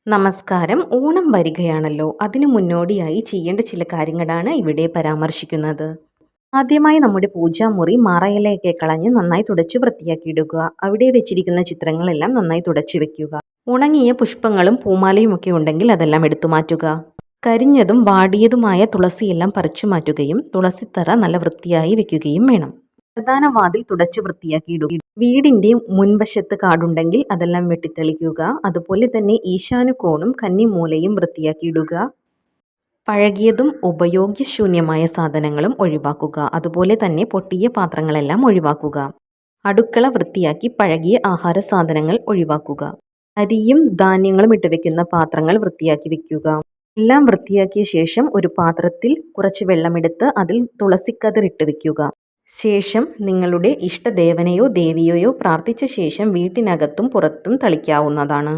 നമസ്കാരം. ഓണം വരികയാണല്ലോ. അതിനു മുന്നോടിയായി ചെയ്യേണ്ട ചില കാര്യങ്ങളാണ് ഇവിടെ പരാമർശിക്കുന്നത്. ആദ്യമായി നമ്മുടെ പൂജാമുറി മറയിലയൊക്കെ കളഞ്ഞ് നന്നായി തുടച്ച് വൃത്തിയാക്കിയിടുക. അവിടെ വെച്ചിരിക്കുന്ന ചിത്രങ്ങളെല്ലാം നന്നായി തുടച്ചു വെക്കുക. ഉണങ്ങിയ പുഷ്പങ്ങളും പൂമാലയും ഒക്കെ ഉണ്ടെങ്കിൽ അതെല്ലാം എടുത്തു മാറ്റുക. കരിഞ്ഞതും വാടിയതുമായ തുളസിയെല്ലാം പറിച്ചു മാറ്റുകയും തുളസിത്തറ നല്ല വൃത്തിയായി വെക്കുകയും വേണം. പ്രധാന വാതിൽ തുടച്ചു വൃത്തിയാക്കിയിടുക. വീടിന്റെ മുൻവശത്ത് കാടുണ്ടെങ്കിൽ അതെല്ലാം വെട്ടിത്തെളിക്കുക. അതുപോലെ തന്നെ ഈശാനുകോണും കന്നിമൂലയും വൃത്തിയാക്കിയിടുക. പഴകിയതും ഉപയോഗശൂന്യമായ സാധനങ്ങളും ഒഴിവാക്കുക. അതുപോലെ തന്നെ പൊട്ടിയ പാത്രങ്ങളെല്ലാം ഒഴിവാക്കുക. അടുക്കള വൃത്തിയാക്കി പഴകിയ ആഹാര സാധനങ്ങൾ ഒഴിവാക്കുക. അരിയും ധാന്യങ്ങളും ഇട്ടുവെക്കുന്ന പാത്രങ്ങൾ വൃത്തിയാക്കി വെക്കുക. എല്ലാം വൃത്തിയാക്കിയ ശേഷം ഒരു പാത്രത്തിൽ കുറച്ച് വെള്ളമെടുത്ത് അതിൽ തുളസിക്കതിർ ഇട്ട് വെക്കുക. ശേഷം നിങ്ങളുടെ ഇഷ്ടദേവനെയോ ദേവിയെയോ പ്രാർത്ഥിച്ച ശേഷം വീട്ടിനകത്തും പുറത്തും തളിക്കാവുന്നതാണ്.